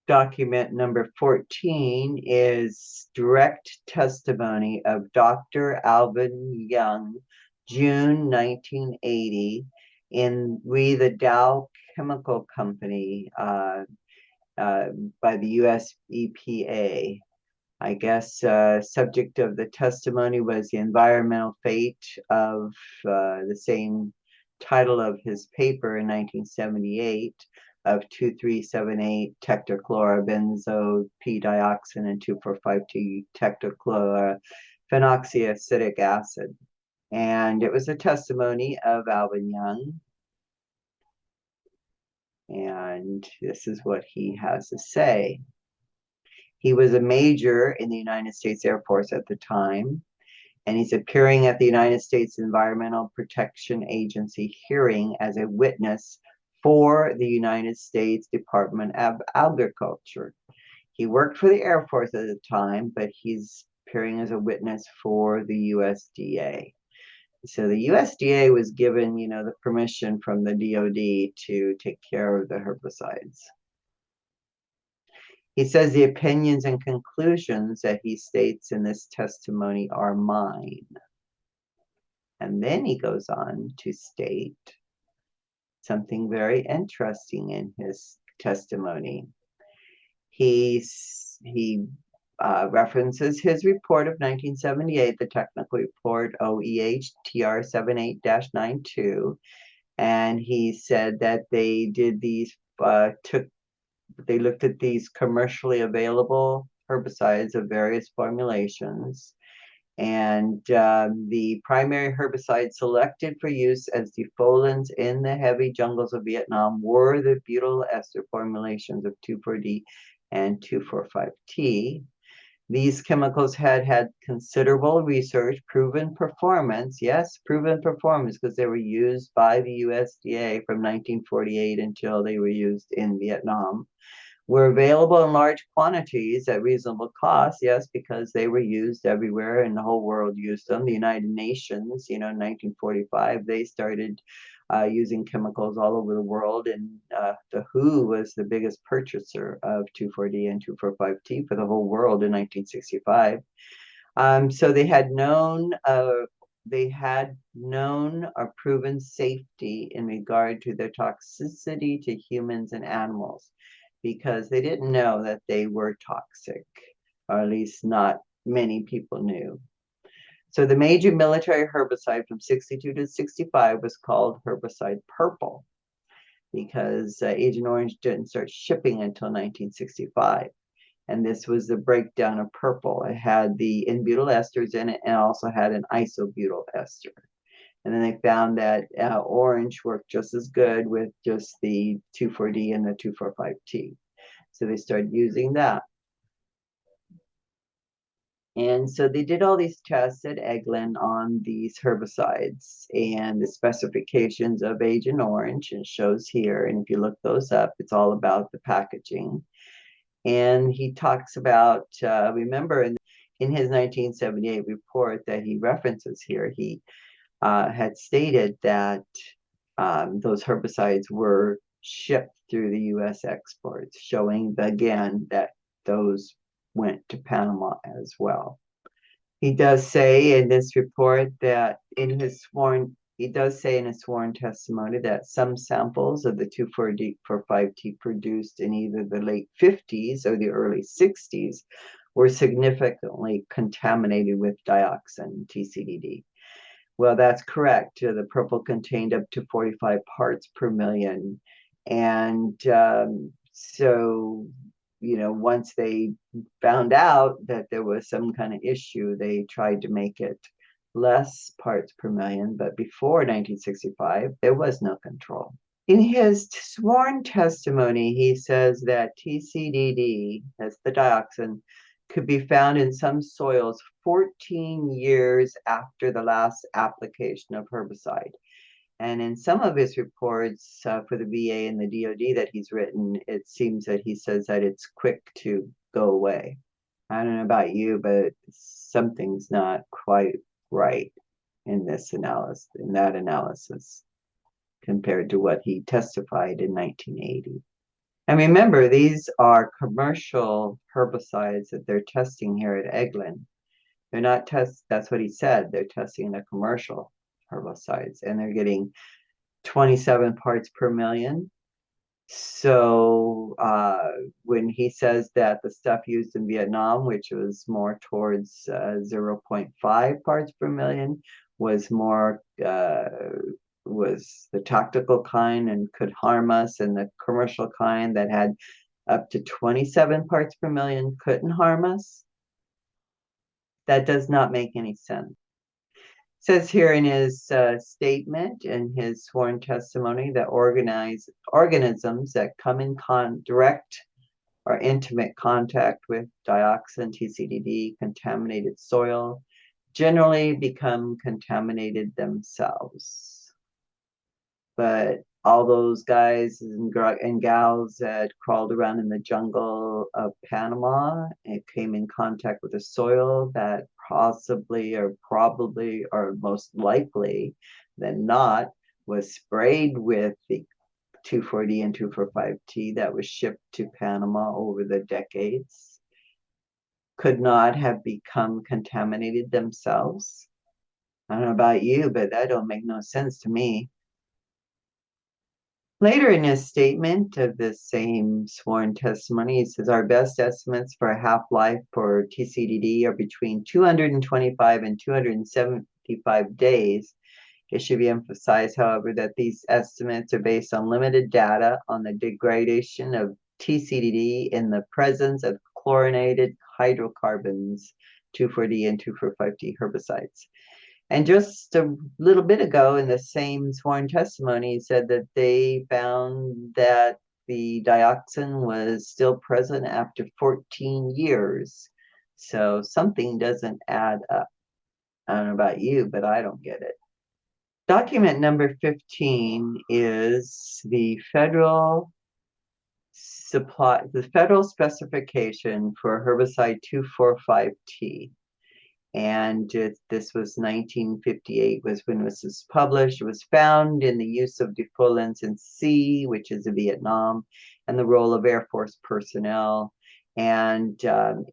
document number 14 is direct testimony of Dr. Alvin Young, June 1980, in the Dow Chemical Company by the US EPA. I guess subject of the testimony was the environmental fate of the same title of his paper in 1978 of 2378 tetrachlorobenzo P-dioxin and 2,4,5-T tetrachlorophenoxyacetic acid. And it was a testimony of Alvin Young. And this is what he has to say. He was a major in the United States Air Force at the time, and he's appearing at the United States Environmental Protection Agency hearing as a witness for the United States Department of Agriculture. He worked for the Air Force at the time, but he's appearing as a witness for the USDA. So the USDA was given, the permission from the DoD to take care of the herbicides. He says the opinions and conclusions that he states in this testimony are mine. And then he goes on to state something very interesting in his testimony. He references his report of 1978, the technical report OEH TR 78-92, and he said that they did these they looked at these commercially available herbicides of various formulations, and the primary herbicide selected for use as defoliants in the heavy jungles of Vietnam were the butyl ester formulations of 2,4-D and 2,4,5-T. These chemicals had considerable research, proven performance, yes, proven performance, because they were used by the USDA from 1948 until they were used in Vietnam, were available in large quantities at reasonable cost, yes, because they were used everywhere and the whole world used them. The United Nations, in 1945, they started using chemicals all over the world, and the WHO was the biggest purchaser of 2,4-D and 2,4,5-T for the whole world in 1965. So they had known or proven safety in regard to their toxicity to humans and animals, because they didn't know that they were toxic, or at least not many people knew. So the major military herbicide from 62 to 65 was called herbicide purple, because Agent Orange didn't start shipping until 1965. And this was the breakdown of purple. It had the N-butyl esters in it and also had an isobutyl ester. And then they found that orange worked just as good with just the 2,4-D and the 2,4,5-T. So they started using that. And so they did all these tests at Eglin on these herbicides and the specifications of Agent Orange, and shows here. And if you look those up, it's all about the packaging. And he talks about, remember in his 1978 report that he references here, he had stated that those herbicides were shipped through the U.S. exports, showing again that those went to Panama as well. He does say in this report that he does say in his sworn testimony that some samples of the 2,4-D-5-T produced in either the late 50s or the early 60s were significantly contaminated with dioxin, TCDD. Well, that's correct. The purple contained up to 45 parts per million. And so, once they found out that there was some kind of issue, they tried to make it less parts per million. But before 1965, there was no control. In his sworn testimony, he says that TCDD, that's the dioxin, could be found in some soils 14 years after the last application of herbicide. And in some of his reports for the VA and the DoD that he's written, it seems that he says that it's quick to go away. I don't know about you, but something's not quite right in that analysis compared to what he testified in 1980. And remember, these are commercial herbicides that they're testing here at Eglin. They're not that's what he said. They're testing the commercial herbicides and they're getting 27 parts per million. So when he says that the stuff used in Vietnam, which was more towards 0.5 parts per million, was more was the tactical kind and could harm us, and the commercial kind that had up to 27 parts per million couldn't harm us. That does not make any sense. Says here in his statement, in his sworn testimony, that organisms that come in direct or intimate contact with dioxin, TCDD, contaminated soil, generally become contaminated themselves. But all those guys and gals that crawled around in the jungle of Panama and came in contact with the soil that possibly or probably or most likely than not was sprayed with the 2,4-D and 2,4,5-T that was shipped to Panama over the decades could not have become contaminated themselves. I don't know about you, but that don't make no sense to me. Later in his statement of the same sworn testimony, he says, our best estimates for a half-life for TCDD are between 225 and 275 days. It should be emphasized, however, that these estimates are based on limited data on the degradation of TCDD in the presence of chlorinated hydrocarbons, 2,4-D and 2,4,5-T herbicides. And just a little bit ago in the same sworn testimony, he said that they found that the dioxin was still present after 14 years. So something doesn't add up. I don't know about you, but I don't get it. Document number 15 is the federal specification for herbicide 2,4,5-T. And this was 1958 was when this was published. It was found in the use of defoliants in C, which is in Vietnam, and the role of Air Force personnel. And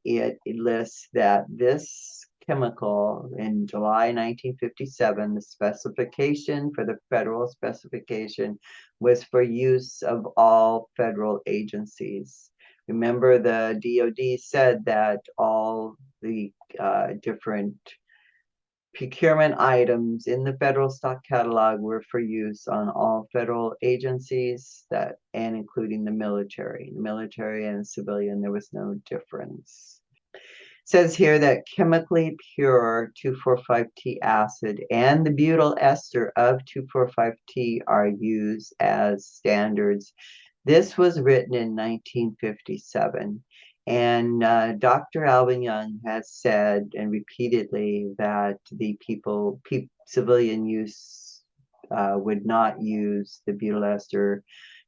it lists that this chemical in July 1957, the specification for the federal specification was for use of all federal agencies. Remember, the DoD said that all the different procurement items in the federal stock catalog were for use on all federal agencies and including the military. The military and civilian, there was no difference. It says here that chemically pure 2,4,5-T acid and the butyl ester of 2,4,5-T are used as standards. This was written in 1957. And Dr. Alvin Young has said and repeatedly that the civilian use would not use the butyl ester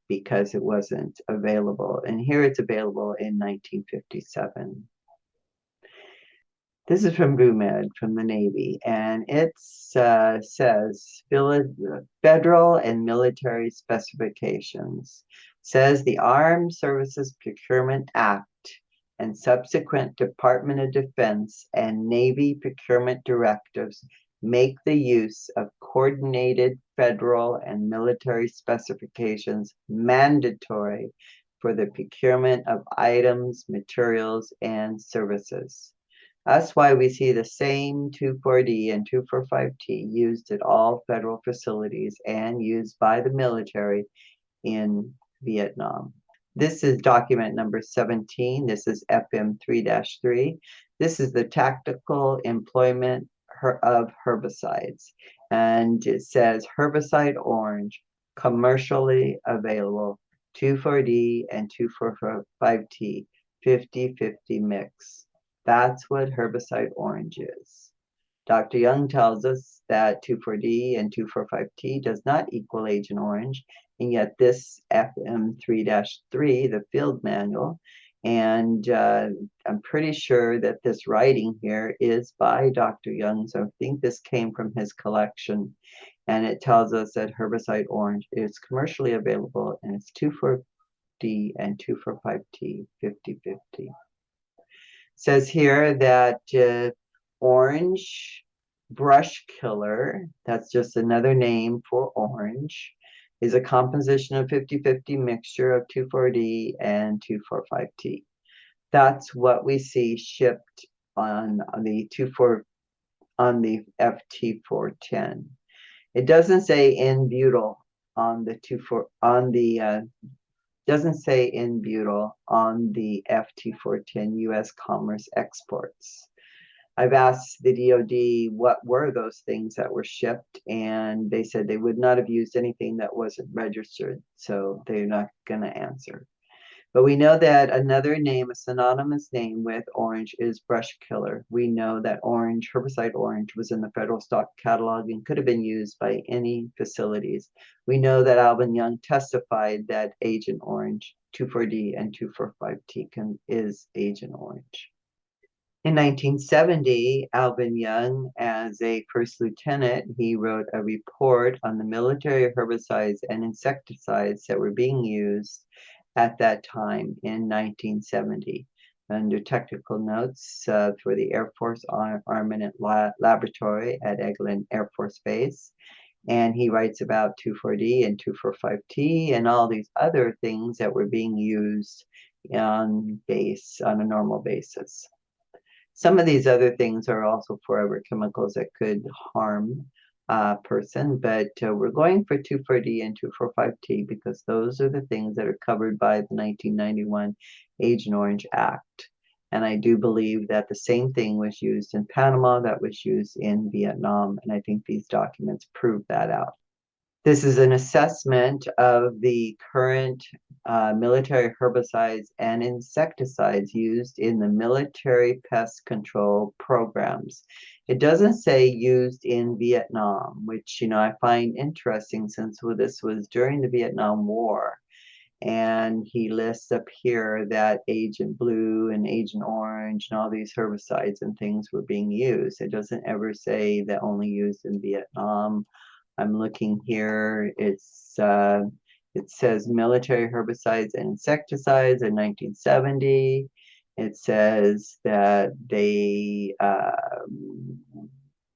because it wasn't available. And here it's available in 1957. This is from BUMED, from the Navy, and it says federal and military specifications. Says the Armed Services Procurement Act and subsequent Department of Defense and Navy procurement directives make the use of coordinated federal and military specifications mandatory for the procurement of items, materials, and services. That's why we see the same 2,4-D and 2,4,5-T used at all federal facilities and used by the military in Vietnam. This is document number 17. This is FM 3-3. This is the tactical employment of herbicides. And it says herbicide orange, commercially available, 2,4-D and 2,4,5-T, 50-50 mix. That's what herbicide orange is. Dr. Young tells us that 2,4-D and 2,4,5-T does not equal Agent Orange, and yet this FM 3-3, the field manual, and I'm pretty sure that this writing here is by Dr. Young, so I think this came from his collection, and it tells us that herbicide orange is commercially available, and it's 2,4-D D and 2,4,5-T, 50-50. Says here that orange brush killer, that's just another name for orange, is a composition of 50-50 mixture of 2,4-D and 2,4,5-T. That's what we see shipped on the FT410. It doesn't say N-butyl on the doesn't say N-butyl on the FT410 U.S. Commerce exports. I've asked the DoD what were those things that were shipped, and they said they would not have used anything that wasn't registered, so they're not going to answer. But we know that another name, a synonymous name with orange, is brush killer. We know that orange, herbicide orange, was in the federal stock catalog and could have been used by any facilities. We know that Alvin Young testified that Agent Orange, 2,4-D and 2,4,5-T is Agent Orange. In 1970, Alvin Young, as a first lieutenant, he wrote a report on the military herbicides and insecticides that were being used at that time in 1970. Under technical notes for the Air Force Armament Laboratory at Eglin Air Force Base. And he writes about 2,4-D and 2,4,5-T and all these other things that were being used on base on a normal basis. Some of these other things are also forever chemicals that could harm a person, but we're going for 2,4-D and 2,4,5-T because those are the things that are covered by the 1991 Agent Orange Act. And I do believe that the same thing was used in Panama that was used in Vietnam, and I think these documents prove that out. This is an assessment of the current military herbicides and insecticides used in the military pest control programs. It doesn't say used in Vietnam, which, I find interesting since this was during the Vietnam War. And he lists up here that Agent Blue and Agent Orange and all these herbicides and things were being used. It doesn't ever say that only used in Vietnam. I'm looking here. It says military herbicides and insecticides in 1970. It says that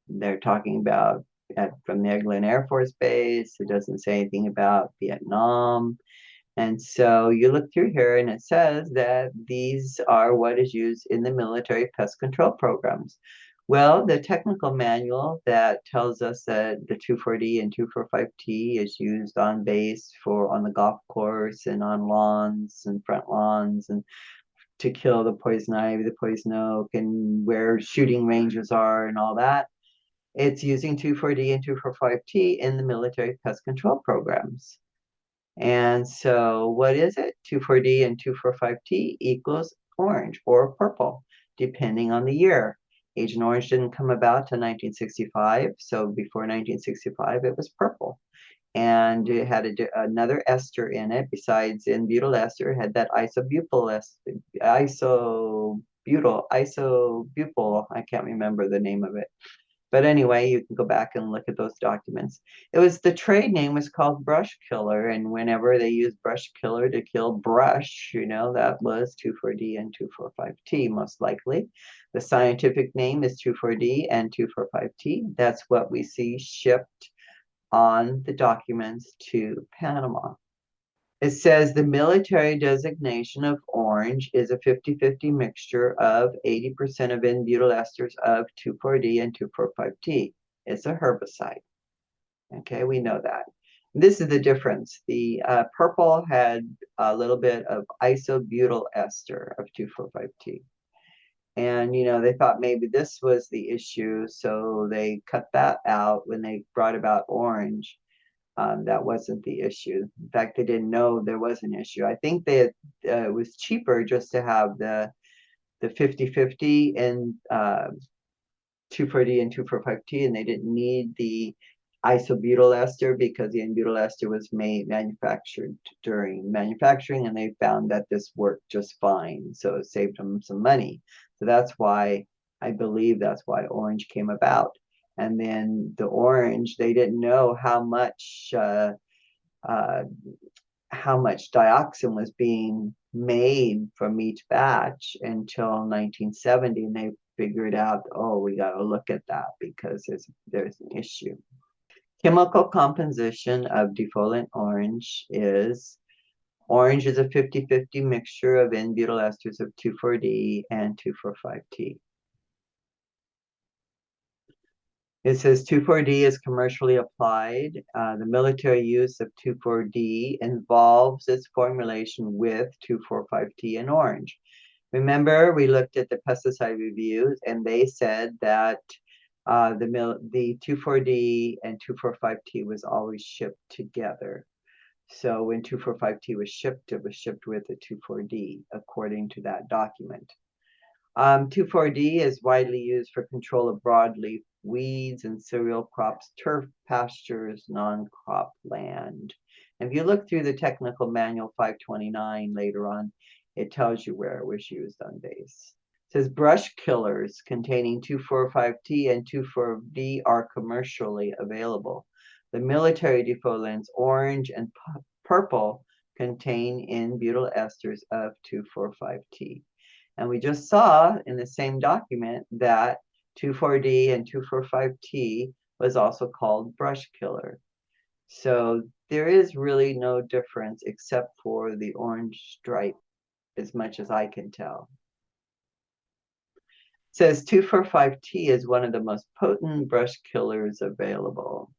they're talking about from the Eglin Air Force Base. It doesn't say anything about Vietnam. And so you look through here and it says that these are what is used in the military pest control programs. Well, the technical manual that tells us that the 2,4-D and 2,4,5-T is used on base on the golf course and on lawns and front lawns and to kill the poison ivy, the poison oak, and where shooting ranges are and all that. It's using 2,4-D and 2,4,5-T in the military pest control programs. And so what is it? 2,4-D and 2,4,5-T equals orange or purple, depending on the year. Agent Orange didn't come about till 1965, so before 1965 it was purple. And it had another ester in it, besides N-butyl ester, it had that isobutyl, I can't remember the name of it. But anyway, you can go back and look at those documents. The trade name was called brush killer, and whenever they used brush killer to kill brush, that was 2,4-D and 2,4,5-T most likely. The scientific name is 2,4-D and 2,4,5-T. That's what we see shipped on the documents to Panama. It says the military designation of orange is a 50-50 mixture of 80% of N-butyl esters of 2,4-D and 2,4,5-T. It's a herbicide. Okay, we know that. This is the difference. The purple had a little bit of isobutyl ester of 2,4,5-T. And, they thought maybe this was the issue, so they cut that out when they brought about orange. That wasn't the issue. In fact, they didn't know there was an issue. I think it was cheaper just to have the 50-50 and 2,4-D and 2,4,5-T, and they didn't need the isobutyl ester because the N-butyl ester was manufactured during manufacturing, and they found that this worked just fine. So it saved them some money. So that's why I believe that's why orange came about. And then the orange, they didn't know how much how much dioxin was being made from each batch until 1970, and they figured out, oh, we got to look at that because there's an issue. Chemical composition of defoliant orange is orange is a 50-50 mixture of N-butyl esters of 2,4-D and 2,4,5-T. It says 2,4-D is commercially applied. The military use of 2,4-D involves its formulation with 2,4,5-T in orange. Remember, we looked at the pesticide reviews, and they said that the 2,4-D and 2,4,5-T was always shipped together. So when 2,4,5-T was shipped, it was shipped with the 2,4-D, according to that document. 2,4-D is widely used for control of broadleaf weeds and cereal crops, turf pastures, non-crop land. If you look through the technical manual 529 later on, it tells you where it was used on base. It says brush killers containing 2,4,5-T and 2,4-D are commercially available. The military defoliants orange and purple contain N-butyl esters of 2,4,5-T. And we just saw in the same document that 2,4-D and 2,4,5-T was also called brush killer. So there is really no difference except for the orange stripe, as much as I can tell. It says 2,4,5-T is one of the most potent brush killers available.